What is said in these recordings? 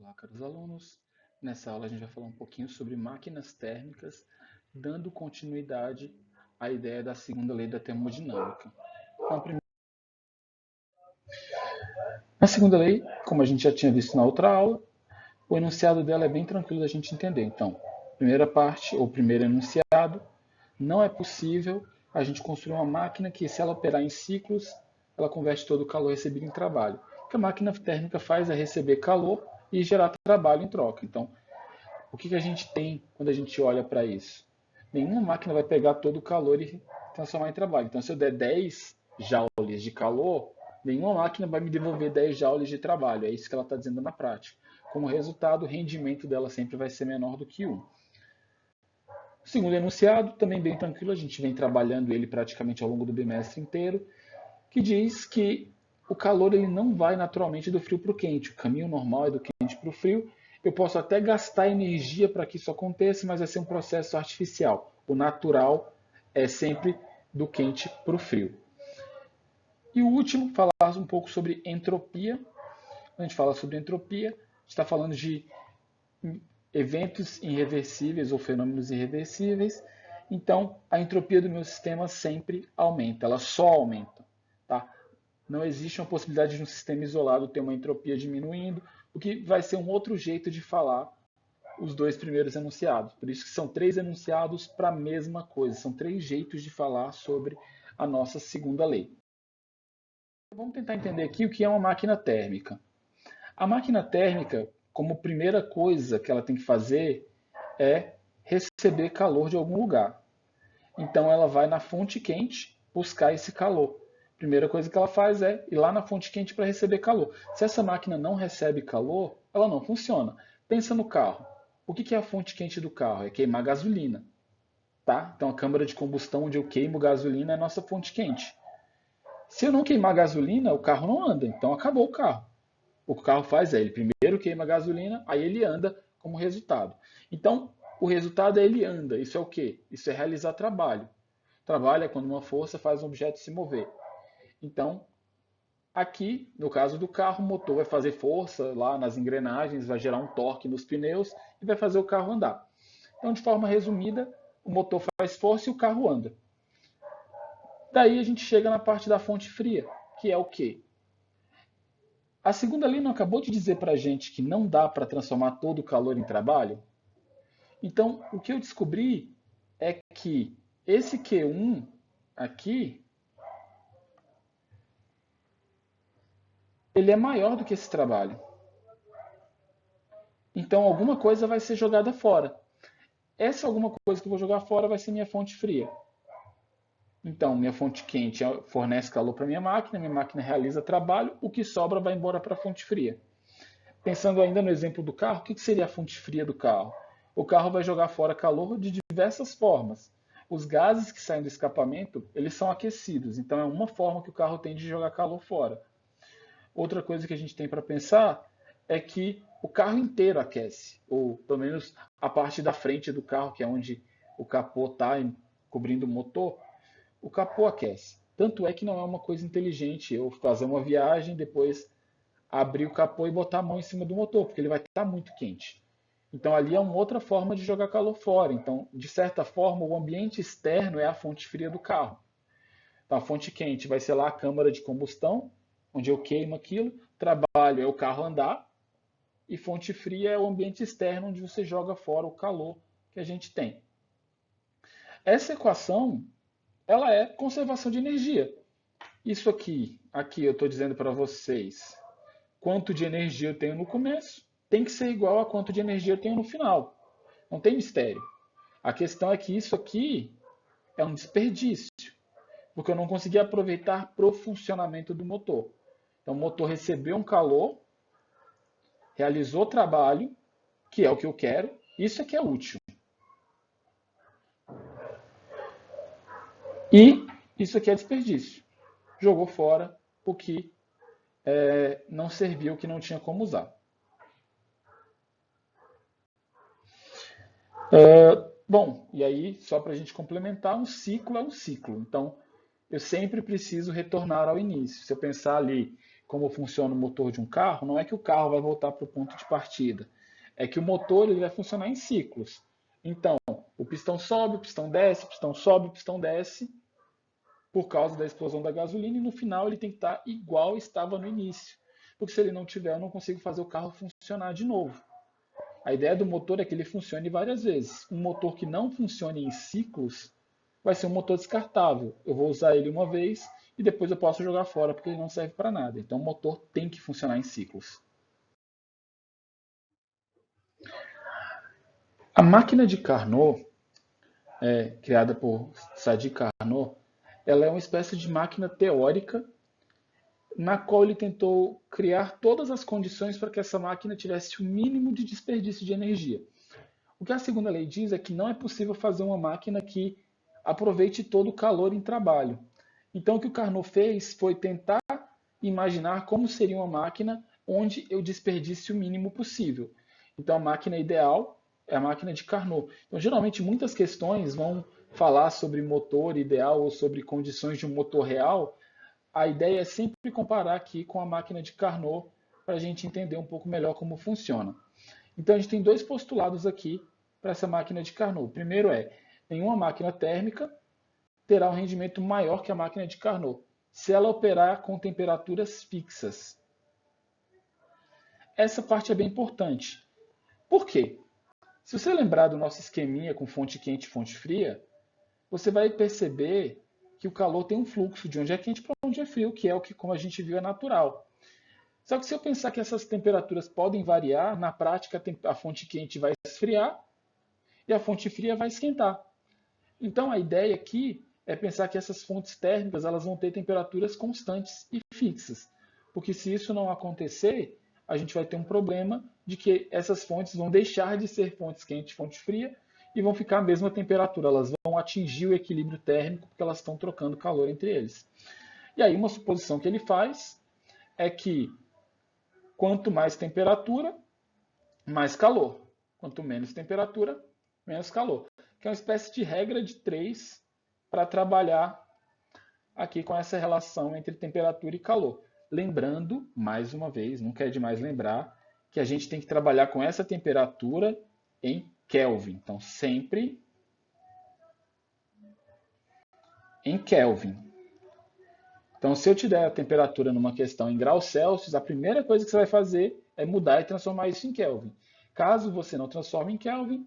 Olá, caros alunos. Nessa aula a gente vai falar um pouquinho sobre máquinas térmicas, dando continuidade à ideia da segunda lei da termodinâmica. Na segunda lei, como a gente já tinha visto na outra aula, o enunciado dela é bem tranquilo da gente entender. Então, primeira parte, ou primeiro enunciado, não é possível a gente construir uma máquina que, se ela operar em ciclos, ela converte todo o calor recebido em trabalho. O que a máquina térmica faz é receber calor e gerar trabalho em troca. Então, o que a gente tem quando a gente olha para isso? Nenhuma máquina vai pegar todo o calor e transformar em trabalho. Então, se eu der 10 joules de calor, nenhuma máquina vai me devolver 10 joules de trabalho. É isso que ela está dizendo na prática. Como resultado, o rendimento dela sempre vai ser menor do que 1. O segundo enunciado, também bem tranquilo, a gente vem trabalhando ele praticamente ao longo do bimestre inteiro, que diz que o calor ele não vai naturalmente do frio para o quente. O caminho normal é do quente para o frio. Eu posso até gastar energia para que isso aconteça, mas vai ser um processo artificial. O natural é sempre do quente para o frio. E o último, falar um pouco sobre entropia. Quando a gente fala sobre entropia, a gente está falando de eventos irreversíveis ou fenômenos irreversíveis. Então, a entropia do meu sistema sempre aumenta, ela só aumenta. Tá? Não existe uma possibilidade de um sistema isolado ter uma entropia diminuindo, o que vai ser um outro jeito de falar os dois primeiros enunciados. Por isso que são 3 enunciados para a mesma coisa, são 3 jeitos de falar sobre a nossa segunda lei. Vamos tentar entender aqui o que é uma máquina térmica. A máquina térmica, como primeira coisa que ela tem que fazer, é receber calor de algum lugar. Então ela vai na fonte quente buscar esse calor. Primeira coisa que ela faz é ir lá na fonte quente para receber calor. Se essa máquina não recebe calor, ela não funciona. Pensa no carro. O que é a fonte quente do carro? É queimar gasolina. Tá? Então a câmara de combustão onde eu queimo gasolina é a nossa fonte quente. Se eu não queimar gasolina, o carro não anda. Então acabou o carro. O que o carro faz é ele primeiro queima gasolina, aí ele anda como resultado. Então o resultado é ele anda. Isso é o quê? Isso é realizar trabalho. Trabalho é quando uma força faz um objeto se mover. Então, aqui, no caso do carro, o motor vai fazer força lá nas engrenagens, vai gerar um torque nos pneus e vai fazer o carro andar. Então, de forma resumida, o motor faz força e o carro anda. Daí a gente chega na parte da fonte fria, que é o quê? A segunda lei não acabou de dizer para a gente que não dá para transformar todo o calor em trabalho? Então, o que eu descobri é que esse Q1 aqui, ele é maior do que esse trabalho. Então, alguma coisa vai ser jogada fora. Essa alguma coisa que eu vou jogar fora vai ser minha fonte fria. Então, minha fonte quente fornece calor para minha máquina realiza trabalho, o que sobra vai embora para a fonte fria. Pensando ainda no exemplo do carro, o que seria a fonte fria do carro? O carro vai jogar fora calor de diversas formas. Os gases que saem do escapamento, eles são aquecidos, então é uma forma que o carro tem de jogar calor fora. Outra coisa que a gente tem para pensar é que o carro inteiro aquece, ou pelo menos a parte da frente do carro, que é onde o capô está cobrindo o motor, o capô aquece. Tanto é que não é uma coisa inteligente eu fazer uma viagem, depois abrir o capô e botar a mão em cima do motor, porque ele vai estar muito quente. Então ali é uma outra forma de jogar calor fora. Então, de certa forma, o ambiente externo é a fonte fria do carro. Então, a fonte quente vai ser lá a câmara de combustão, onde eu queimo aquilo. Trabalho é o carro andar. E fonte fria é o ambiente externo, onde você joga fora o calor que a gente tem. Essa equação, ela é conservação de energia. Isso aqui eu estou dizendo para vocês, quanto de energia eu tenho no começo, tem que ser igual a quanto de energia eu tenho no final. Não tem mistério. A questão é que isso aqui é um desperdício, porque eu não consegui aproveitar para o funcionamento do motor. Então, o motor recebeu um calor, realizou trabalho, que é o que eu quero, isso aqui é útil. E isso aqui é desperdício. Jogou fora o que não serviu, o que não tinha como usar. Bom, e aí, só para a gente complementar, um ciclo é um ciclo. Então, eu sempre preciso retornar ao início. Se eu pensar ali, como funciona o motor de um carro, não é que o carro vai voltar para o ponto de partida. É que o motor ele vai funcionar em ciclos. Então, o pistão sobe, o pistão desce, o pistão sobe, o pistão desce, por causa da explosão da gasolina, e no final ele tem que estar igual estava no início. Porque se ele não tiver, eu não consigo fazer o carro funcionar de novo. A ideia do motor é que ele funcione várias vezes. Um motor que não funcione em ciclos vai ser um motor descartável. Eu vou usar ele uma vez e depois eu posso jogar fora porque ele não serve para nada. Então o motor tem que funcionar em ciclos. A máquina de Carnot, criada por Sadi Carnot, ela é uma espécie de máquina teórica na qual ele tentou criar todas as condições para que essa máquina tivesse o mínimo de desperdício de energia. O que a segunda lei diz é que não é possível fazer uma máquina que aproveite todo o calor em trabalho. Então, o que o Carnot fez foi tentar imaginar como seria uma máquina onde eu desperdício o mínimo possível. Então, a máquina ideal é a máquina de Carnot. Então, geralmente, muitas questões vão falar sobre motor ideal ou sobre condições de um motor real. A ideia é sempre comparar aqui com a máquina de Carnot para a gente entender um pouco melhor como funciona. Então, a gente tem dois postulados aqui para essa máquina de Carnot. O primeiro é, nenhuma máquina térmica terá um rendimento maior que a máquina de Carnot, se ela operar com temperaturas fixas. Essa parte é bem importante. Por quê? Se você lembrar do nosso esqueminha com fonte quente e fonte fria, você vai perceber que o calor tem um fluxo de onde é quente para onde é frio, que é o que, como a gente viu, é natural. Só que se eu pensar que essas temperaturas podem variar, na prática a fonte quente vai esfriar e a fonte fria vai esquentar. Então a ideia aqui é pensar que essas fontes térmicas elas vão ter temperaturas constantes e fixas. Porque se isso não acontecer, a gente vai ter um problema de que essas fontes vão deixar de ser fontes quente e fonte fria e vão ficar a mesma temperatura. Elas vão atingir o equilíbrio térmico porque elas estão trocando calor entre eles. E aí uma suposição que ele faz é que quanto mais temperatura, mais calor. Quanto menos temperatura, menos calor. Que é uma espécie de regra de 3 para trabalhar aqui com essa relação entre temperatura e calor. Lembrando, mais uma vez, nunca é demais lembrar, que a gente tem que trabalhar com essa temperatura em Kelvin. Então, sempre em Kelvin. Então, se eu te der a temperatura numa questão em graus Celsius, a primeira coisa que você vai fazer é mudar e transformar isso em Kelvin. Caso você não transforme em Kelvin,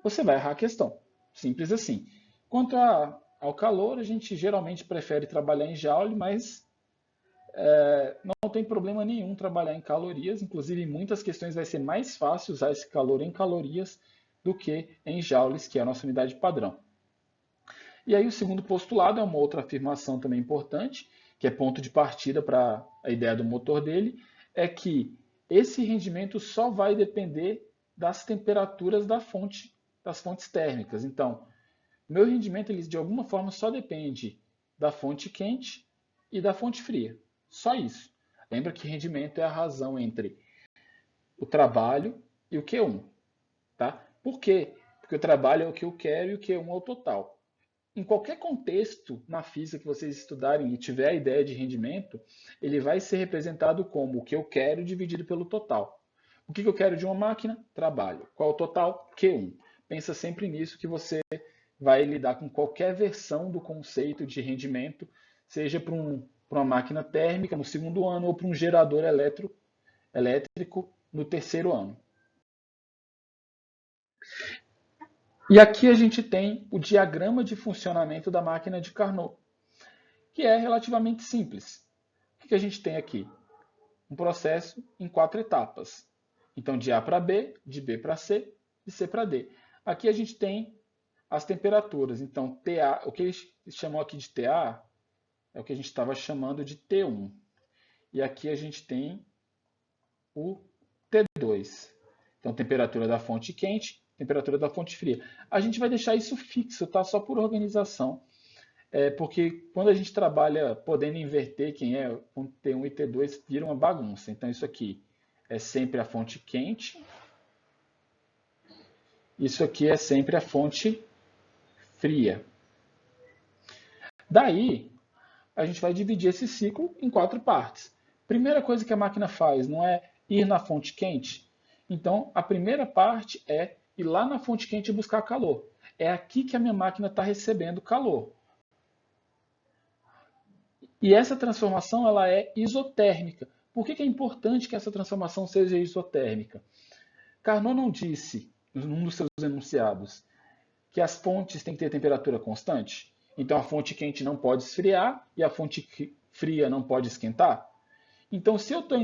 você vai errar a questão. Simples assim. Quanto ao calor, a gente geralmente prefere trabalhar em Joule, mas não tem problema nenhum trabalhar em calorias. Inclusive, em muitas questões vai ser mais fácil usar esse calor em calorias do que em joules, que é a nossa unidade padrão. E aí o segundo postulado é uma outra afirmação também importante, que é ponto de partida para a ideia do motor dele, é que esse rendimento só vai depender das temperaturas das fontes térmicas. Então, meu rendimento ele, de alguma forma só depende da fonte quente e da fonte fria. Só isso. Lembra que rendimento é a razão entre o trabalho e o Q1. Tá? Por quê? Porque o trabalho é o que eu quero e o Q1 é o total. Em qualquer contexto na física que vocês estudarem e tiver a ideia de rendimento, ele vai ser representado como o que eu quero dividido pelo total. O que eu quero de uma máquina? Trabalho. Qual é o total? Q1. Pensa sempre nisso que você vai lidar com qualquer versão do conceito de rendimento, seja para uma máquina térmica no segundo ano ou para um gerador elétrico no terceiro ano. E aqui a gente tem o diagrama de funcionamento da máquina de Carnot, que é relativamente simples. O que a gente tem aqui? Um processo em 4 etapas. Então, de A para B, de B para C, de C para D. Aqui a gente tem as temperaturas. Então, TA, o que eles chamam aqui de TA é o que a gente estava chamando de T1. E aqui a gente tem o T2. Então, temperatura da fonte quente, temperatura da fonte fria. A gente vai deixar isso fixo, tá? Só por organização. Porque quando a gente trabalha podendo inverter quem é com T1 e T2, vira uma bagunça. Então, isso aqui é sempre a fonte quente. Isso aqui é sempre a fonte fria. Daí, a gente vai dividir esse ciclo em 4 partes. Primeira coisa que a máquina faz não é ir na fonte quente? Então, a primeira parte é ir lá na fonte quente e buscar calor. É aqui que a minha máquina está recebendo calor. E essa transformação ela é isotérmica. Por que é importante que essa transformação seja isotérmica? Carnot não disse, num dos seus enunciados, que as fontes têm que ter temperatura constante? Então a fonte quente não pode esfriar e a fonte fria não pode esquentar? Então, se eu estou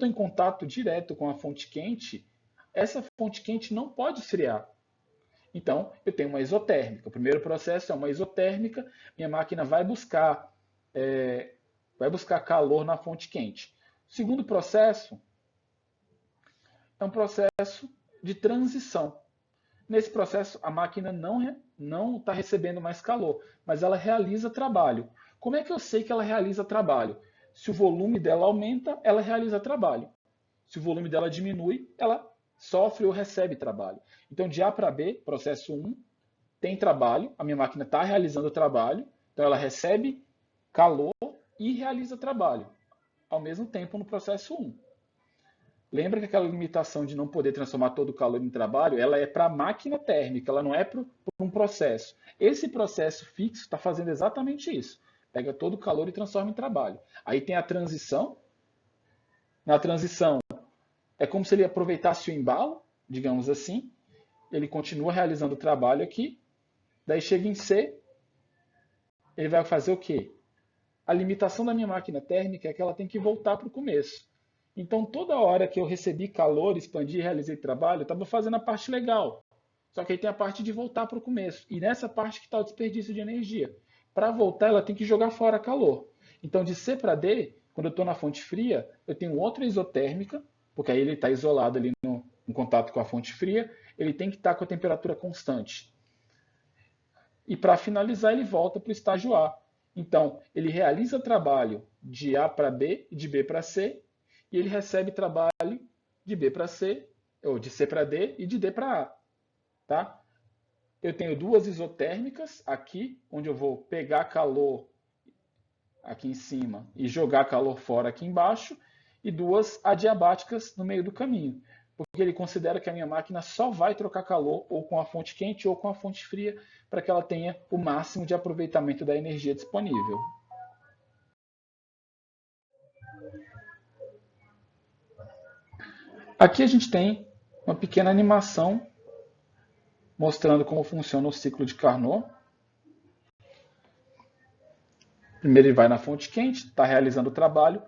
em contato direto com a fonte quente, essa fonte quente não pode esfriar. Então, eu tenho uma isotérmica. O primeiro processo é uma isotérmica, minha máquina vai buscar calor na fonte quente. O segundo processo é um processo de transição. Nesse processo, a máquina não está recebendo mais calor, mas ela realiza trabalho. Como é que eu sei que ela realiza trabalho? Se o volume dela aumenta, ela realiza trabalho. Se o volume dela diminui, ela sofre ou recebe trabalho. Então, de A para B, processo 1, tem trabalho, a minha máquina está realizando trabalho, então ela recebe calor e realiza trabalho, ao mesmo tempo no processo 1. Lembra que aquela limitação de não poder transformar todo o calor em trabalho, ela é para a máquina térmica, ela não é para um processo. Esse processo fixo está fazendo exatamente isso. Pega todo o calor e transforma em trabalho. Aí tem a transição. Na transição, é como se ele aproveitasse o embalo, digamos assim. Ele continua realizando o trabalho aqui. Daí chega em C, ele vai fazer o quê? A limitação da minha máquina térmica é que ela tem que voltar para o começo. Então, toda hora que eu recebi calor, expandi e realizei trabalho, eu estava fazendo a parte legal. Só que aí tem a parte de voltar para o começo. E nessa parte que está o desperdício de energia. Para voltar, ela tem que jogar fora calor. Então, de C para D, quando eu estou na fonte fria, eu tenho outra isotérmica, porque aí ele está isolado ali em contato com a fonte fria, ele tem que estar com a temperatura constante. E para finalizar, ele volta para o estágio A. Então, ele realiza trabalho de A para B e de B para C, e ele recebe trabalho de B para C, ou de C para D e de D para A. Tá? Eu tenho duas isotérmicas aqui, onde eu vou pegar calor aqui em cima e jogar calor fora aqui embaixo, e duas adiabáticas no meio do caminho, porque ele considera que a minha máquina só vai trocar calor ou com a fonte quente ou com a fonte fria para que ela tenha o máximo de aproveitamento da energia disponível. Aqui a gente tem uma pequena animação mostrando como funciona o ciclo de Carnot. Primeiro ele vai na fonte quente, está realizando o trabalho,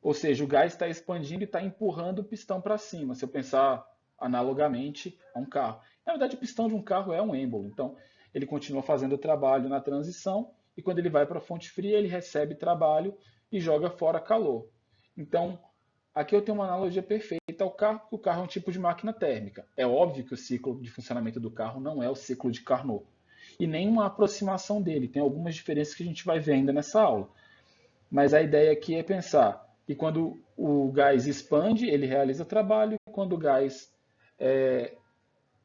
ou seja, o gás está expandindo e está empurrando o pistão para cima, se eu pensar analogamente a um carro. Na verdade, o pistão de um carro é um êmbolo, então ele continua fazendo o trabalho na transição e quando ele vai para a fonte fria, ele recebe trabalho e joga fora calor. Então, aqui eu tenho uma analogia perfeita ao carro, porque o carro é um tipo de máquina térmica. É óbvio que o ciclo de funcionamento do carro não é o ciclo de Carnot. E nem uma aproximação dele. Tem algumas diferenças que a gente vai ver ainda nessa aula. Mas a ideia aqui é pensar que quando o gás expande, ele realiza trabalho, e quando o gás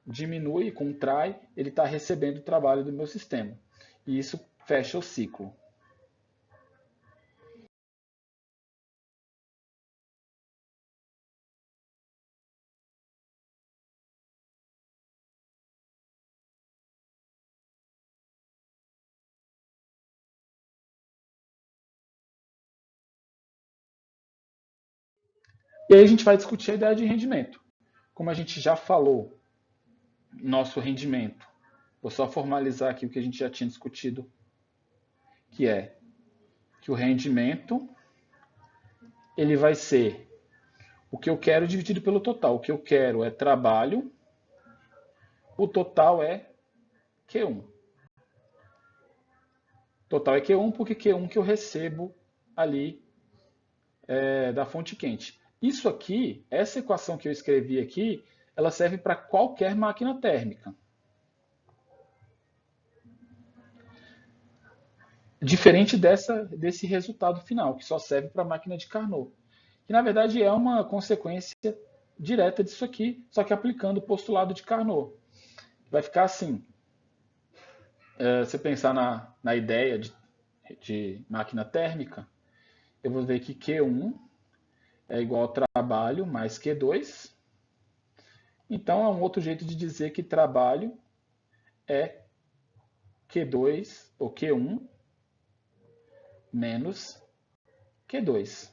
diminui, contrai, ele está recebendo o trabalho do meu sistema. E isso fecha o ciclo. E aí a gente vai discutir a ideia de rendimento. Como a gente já falou, nosso rendimento, vou só formalizar aqui o que a gente já tinha discutido, que é que o rendimento ele vai ser o que eu quero dividido pelo total. O que eu quero é trabalho, o total é Q1. Total é Q1 porque Q1 que eu recebo ali da fonte quente. Isso aqui, essa equação que eu escrevi aqui, ela serve para qualquer máquina térmica. Diferente desse resultado final, que só serve para a máquina de Carnot. Que na verdade é uma consequência direta disso aqui, só que aplicando o postulado de Carnot. Vai ficar assim. Se você pensar na ideia de máquina térmica, eu vou ver que Q1 é igual ao trabalho mais Q2. Então, é um outro jeito de dizer que trabalho é Q2 ou Q1 menos Q2.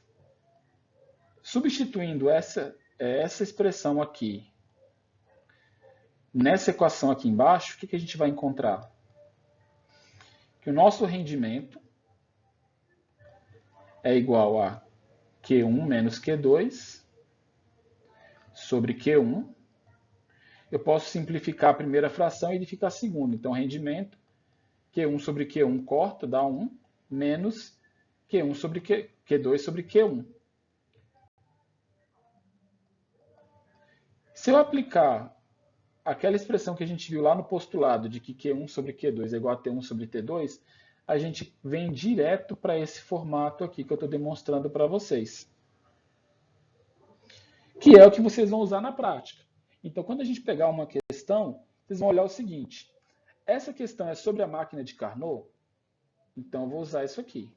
Substituindo essa expressão aqui nessa equação aqui embaixo, o que a gente vai encontrar? Que o nosso rendimento é igual a Q1 menos Q2 sobre Q1. Eu posso simplificar a primeira fração e ele fica a segunda. Então, rendimento, Q1 sobre Q1 corta, dá 1, menos Q1 sobre Q2 sobre Q1. Se eu aplicar aquela expressão que a gente viu lá no postulado de que Q1 sobre Q2 é igual a T1 sobre T2, a gente vem direto para esse formato aqui que eu estou demonstrando para vocês. Que é o que vocês vão usar na prática. Então, quando a gente pegar uma questão, vocês vão olhar o seguinte. Essa questão é sobre a máquina de Carnot? Então, eu vou usar isso aqui.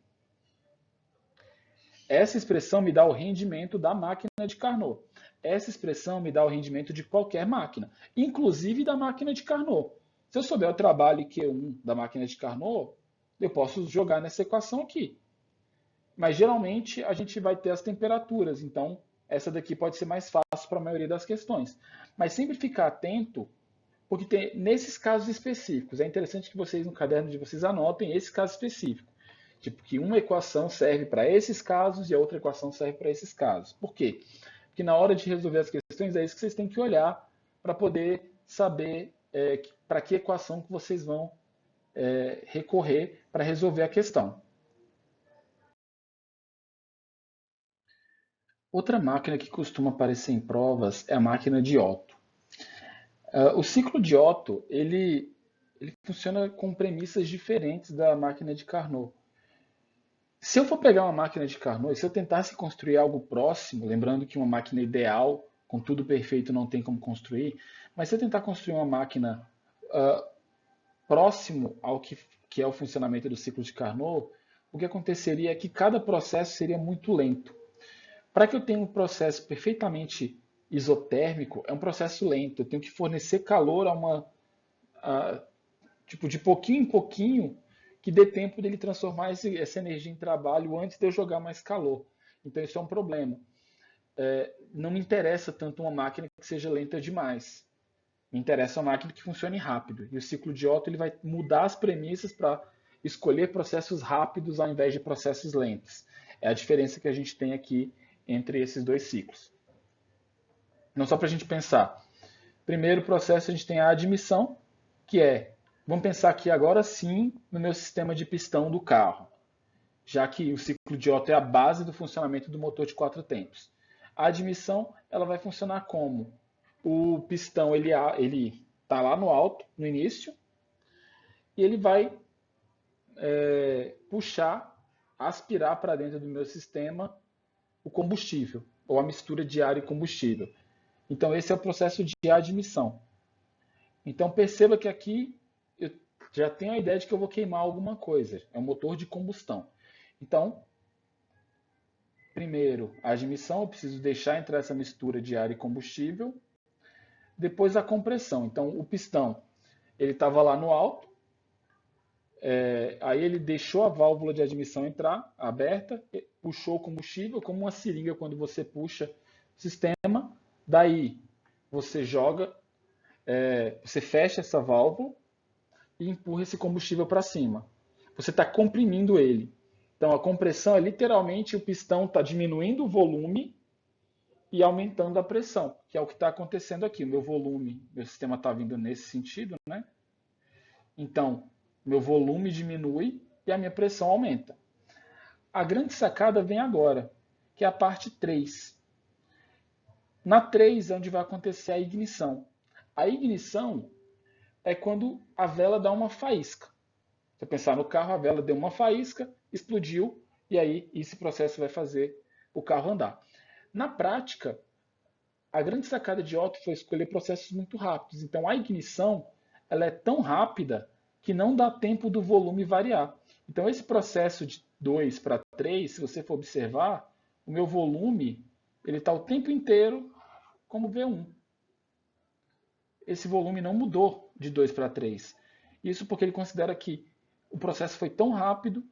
Essa expressão me dá o rendimento da máquina de Carnot. Essa expressão me dá o rendimento de qualquer máquina, inclusive da máquina de Carnot. Se eu souber o trabalho Q1 da máquina de Carnot, eu posso jogar nessa equação aqui. Mas geralmente a gente vai ter as temperaturas, então essa daqui pode ser mais fácil para a maioria das questões. Mas sempre ficar atento, porque nesses casos específicos, é interessante que vocês no caderno de vocês anotem esse caso específico. Tipo, que uma equação serve para esses casos e a outra equação serve para esses casos. Por quê? Porque na hora de resolver as questões é isso que vocês têm que olhar para poder saber para que equação que vocês vão recorrer para resolver a questão. Outra máquina que costuma aparecer em provas é a máquina de Otto. O ciclo de Otto ele funciona com premissas diferentes da máquina de Carnot. Se eu for pegar uma máquina de Carnot, se eu tentasse construir algo próximo, lembrando que uma máquina ideal, com tudo perfeito, não tem como construir, mas se eu tentar construir uma máquina próximo ao que é o funcionamento do ciclo de Carnot, o que aconteceria é que cada processo seria muito lento. Para que eu tenha um processo perfeitamente isotérmico, é um processo lento. Eu tenho que fornecer calor tipo, de pouquinho em pouquinho, que dê tempo dele transformar essa energia em trabalho antes de eu jogar mais calor. Então isso é um problema. Não me interessa tanto uma máquina que seja lenta demais. Me interessa uma máquina que funcione rápido. E o ciclo de Otto ele vai mudar as premissas para escolher processos rápidos ao invés de processos lentos. É a diferença que a gente tem aqui entre esses dois ciclos. Não só para a gente pensar. Primeiro processo a gente tem a admissão, que vamos pensar aqui agora sim no meu sistema de pistão do carro, já que o ciclo de Otto é a base do funcionamento do motor de 4 tempos. A admissão ela vai funcionar como? O pistão ele está lá no alto, no início, e ele vai puxar, aspirar para dentro do meu sistema o combustível, ou a mistura de ar e combustível. Então esse é o processo de admissão. Então perceba que aqui eu já tenho a ideia de que eu vou queimar alguma coisa. É um motor de combustão. Então, primeiro, a admissão, eu preciso deixar entrar essa mistura de ar e combustível. Depois a compressão. Então o pistão ele estava lá no alto, aí ele deixou a válvula de admissão entrar, aberta, puxou o combustível, como uma seringa quando você puxa o sistema. Daí você joga, você fecha essa válvula e empurra esse combustível para cima. Você está comprimindo ele. Então a compressão é literalmente o pistão está diminuindo o volume e aumentando a pressão, que é o que está acontecendo aqui. O meu volume, meu sistema está vindo nesse sentido, né? Então, meu volume diminui e a minha pressão aumenta. A grande sacada vem agora, que é a parte 3. Na 3 é onde vai acontecer a ignição. A ignição é quando a vela dá uma faísca. Se você pensar no carro, a vela deu uma faísca, explodiu, e aí esse processo vai fazer o carro andar. Na prática, a grande sacada de Otto foi escolher processos muito rápidos. Então a ignição ela é tão rápida que não dá tempo do volume variar. Então esse processo de 2 para 3, se você for observar, o meu volume ele está o tempo inteiro como V1. Esse volume não mudou de 2 para 3. Isso porque ele considera que o processo foi tão rápido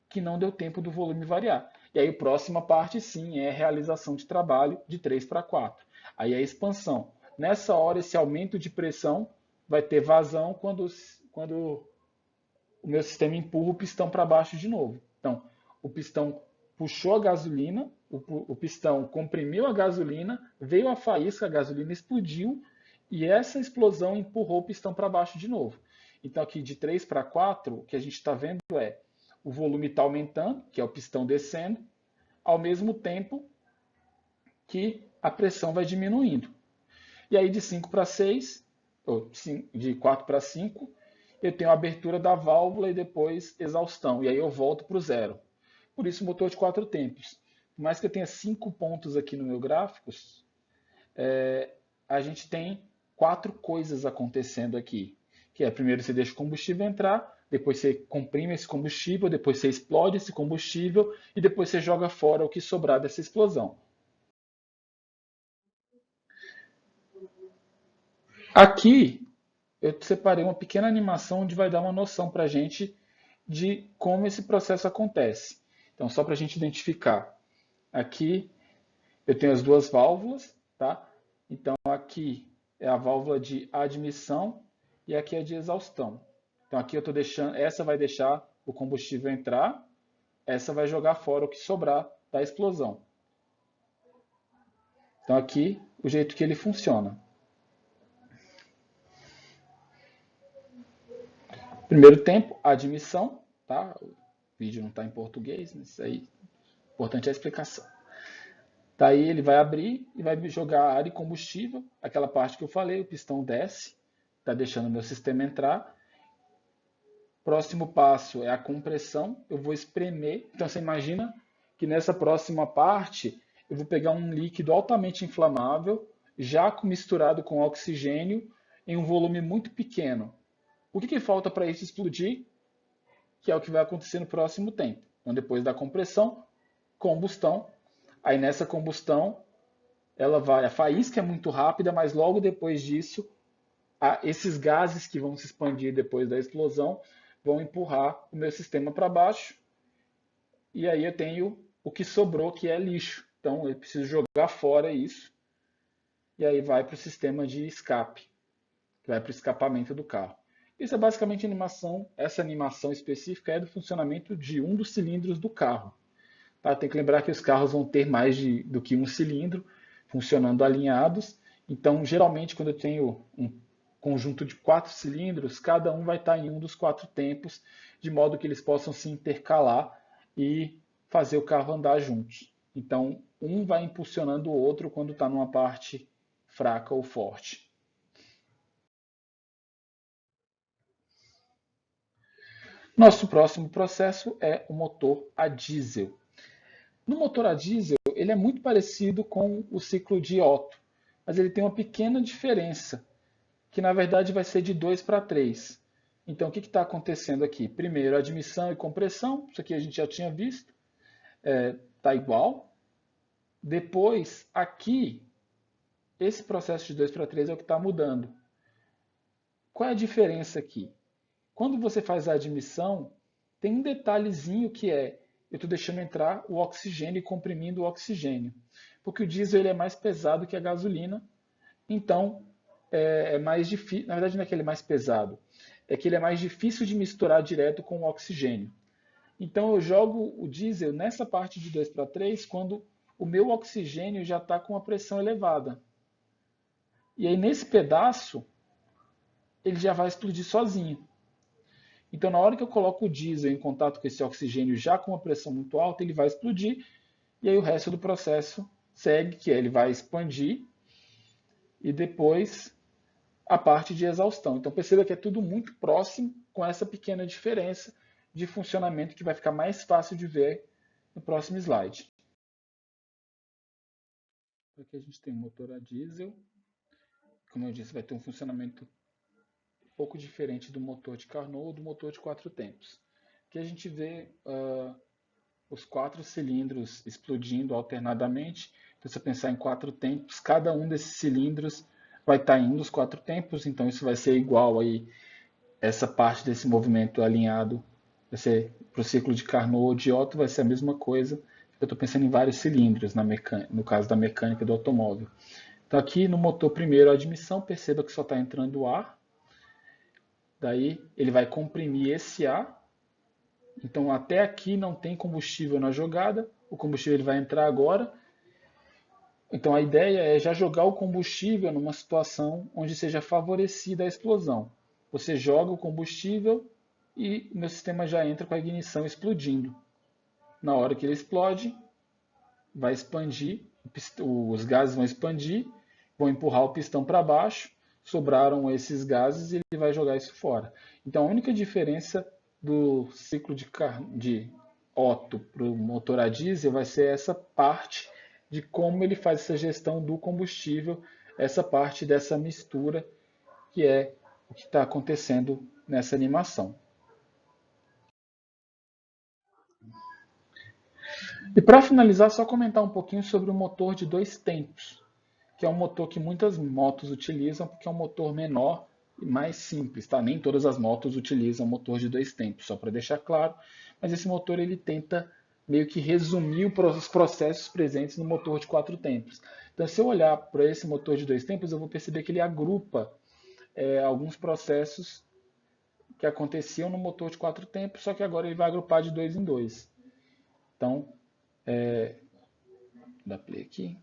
que não deu tempo do volume variar. E aí a próxima parte sim é a realização de trabalho de 3 para 4. Aí é a expansão. Nessa hora, esse aumento de pressão vai ter vazão quando o meu sistema empurra o pistão para baixo de novo. Então, o pistão puxou a gasolina, o pistão comprimiu a gasolina, veio a faísca, a gasolina explodiu e essa explosão empurrou o pistão para baixo de novo. Então, aqui de 3 para 4, o que a gente está vendo é o volume está aumentando, que é o pistão descendo, ao mesmo tempo que a pressão vai diminuindo. E aí de 5 para 6, ou de 4 para 5, eu tenho a abertura da válvula e depois exaustão. E aí eu volto para o zero. Por isso, motor de 4 tempos. Por mais que eu tenha 5 pontos aqui no meu gráfico, a gente tem 4 coisas acontecendo aqui. Que é, primeiro você deixa o combustível entrar, depois você comprime esse combustível, depois você explode esse combustível e depois você joga fora o que sobrar dessa explosão. Aqui eu separei uma pequena animação onde vai dar uma noção para a gente de como esse processo acontece. Então, só para a gente identificar. Aqui eu tenho as duas válvulas, tá? Então, aqui é a válvula de admissão e aqui é de exaustão. Então, aqui eu estou deixando, essa vai deixar o combustível entrar, essa vai jogar fora o que sobrar da explosão. Então, aqui, o jeito que ele funciona. Primeiro tempo, admissão, tá? O vídeo não está em português, mas isso aí, o importante é a explicação. Daí ele vai abrir e vai jogar ar e combustível, aquela parte que eu falei, o pistão desce, está deixando o meu sistema entrar. Próximo passo é a compressão, eu vou espremer. Então você imagina que nessa próxima parte eu vou pegar um líquido altamente inflamável, já misturado com oxigênio, em um volume muito pequeno. O que falta para isso explodir? Que é o que vai acontecer no próximo tempo. Então depois da compressão, combustão. Aí nessa combustão, a faísca é muito rápida, mas logo depois disso, esses gases que vão se expandir depois da explosão vão empurrar o meu sistema para baixo. E aí eu tenho o que sobrou, que é lixo. Então eu preciso jogar fora isso. E aí vai para o sistema de escape, que vai para o escapamento do carro. Isso é basicamente animação. Essa animação específica é do funcionamento de um dos cilindros do carro. Tá? Tem que lembrar que os carros vão ter mais do que um cilindro funcionando alinhados. Então, geralmente, quando eu tenho um conjunto de 4 cilindros, cada um vai estar em um dos 4 tempos, de modo que eles possam se intercalar e fazer o carro andar juntos. Então, um vai impulsionando o outro quando está numa parte fraca ou forte. Nosso próximo processo é o motor a diesel. No motor a diesel, ele é muito parecido com o ciclo de Otto, mas ele tem uma pequena diferença, que na verdade vai ser de 2 para 3. Então, o que está acontecendo aqui? Primeiro, admissão e compressão, isso aqui a gente já tinha visto, está igual. Depois, aqui, esse processo de 2 para 3 é o que está mudando. Qual é a diferença aqui? Quando você faz a admissão, tem um detalhezinho que é, eu estou deixando entrar o oxigênio e comprimindo o oxigênio. Porque o diesel ele é mais pesado que a gasolina, então é mais difícil, na verdade não é que ele é mais pesado, é que ele é mais difícil de misturar direto com o oxigênio. Então eu jogo o diesel nessa parte de 2 para 3 quando o meu oxigênio já está com a pressão elevada. E aí nesse pedaço ele já vai explodir sozinho. Então, na hora que eu coloco o diesel em contato com esse oxigênio já com uma pressão muito alta, ele vai explodir e aí o resto do processo segue, que ele vai expandir e depois a parte de exaustão. Então, perceba que é tudo muito próximo com essa pequena diferença de funcionamento que vai ficar mais fácil de ver no próximo slide. Aqui a gente tem um motor a diesel. Como eu disse, vai ter um funcionamento um pouco diferente do motor de Carnot ou do motor de 4 tempos. Aqui a gente vê os 4 cilindros explodindo alternadamente. Então, se você pensar em 4 tempos, cada um desses cilindros vai estar indo os 4 tempos, então isso vai ser igual aí, essa parte desse movimento alinhado, vai ser para o ciclo de Carnot ou de Otto, vai ser a mesma coisa. Eu estou pensando em vários cilindros no caso da mecânica do automóvel. Então aqui no motor primeiro a admissão, perceba que só está entrando ar, daí ele vai comprimir esse ar. Então até aqui não tem combustível na jogada, o combustível ele vai entrar agora. Então a ideia é já jogar o combustível numa situação onde seja favorecida a explosão. Você joga o combustível e o meu sistema já entra com a ignição explodindo. Na hora que ele explode, vai expandir, os gases vão expandir, vão empurrar o pistão para baixo, sobraram esses gases e ele vai jogar isso fora. Então a única diferença do ciclo de Otto para o motor a diesel vai ser essa parte de como ele faz essa gestão do combustível, essa parte dessa mistura que é o que está acontecendo nessa animação. E para finalizar, só comentar um pouquinho sobre o motor de 2 tempos, que é um motor que muitas motos utilizam, porque é um motor menor e mais simples. Tá? Nem todas as motos utilizam motor de 2 tempos, só para deixar claro, mas esse motor ele tenta meio que resumir os processos presentes no motor de 4 tempos. Então, se eu olhar para esse motor de 2 tempos, eu vou perceber que ele agrupa alguns processos que aconteciam no motor de 4 tempos, só que agora ele vai agrupar de 2 em 2. Então, dá play aqui.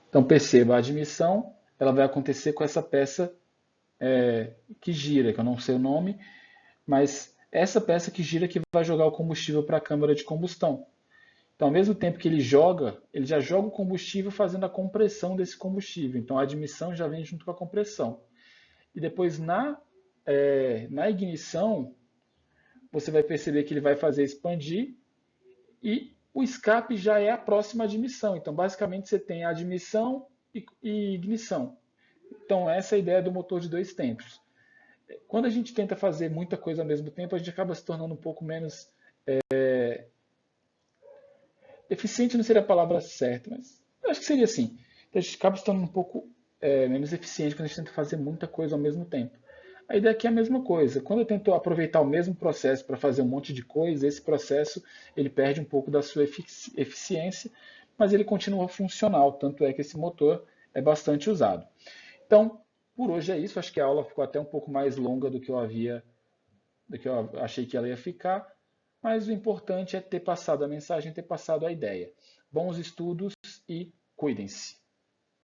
Então perceba, a admissão ela vai acontecer com essa peça que gira, que eu não sei o nome, mas essa peça que gira que vai jogar o combustível para a câmara de combustão. Então, ao mesmo tempo que ele já joga o combustível fazendo a compressão desse combustível. Então, a admissão já vem junto com a compressão. E depois, na ignição, você vai perceber que ele vai fazer expandir e o escape já é a próxima admissão. Então, basicamente, você tem a admissão e ignição. Então, essa é a ideia do motor de 2 tempos. Quando a gente tenta fazer muita coisa ao mesmo tempo, a gente acaba se tornando um pouco menos eficiente, não seria a palavra certa, mas eu acho que seria assim. A gente acaba se tornando um pouco menos eficiente quando a gente tenta fazer muita coisa ao mesmo tempo. A ideia aqui é a mesma coisa. Quando eu tento aproveitar o mesmo processo para fazer um monte de coisa, esse processo ele perde um pouco da sua eficiência, mas ele continua funcional. Tanto é que esse motor é bastante usado. Então, por hoje é isso. Acho que a aula ficou até um pouco mais longa do que eu achei que ela ia ficar. Mas o importante é ter passado a mensagem, ter passado a ideia. Bons estudos e cuidem-se.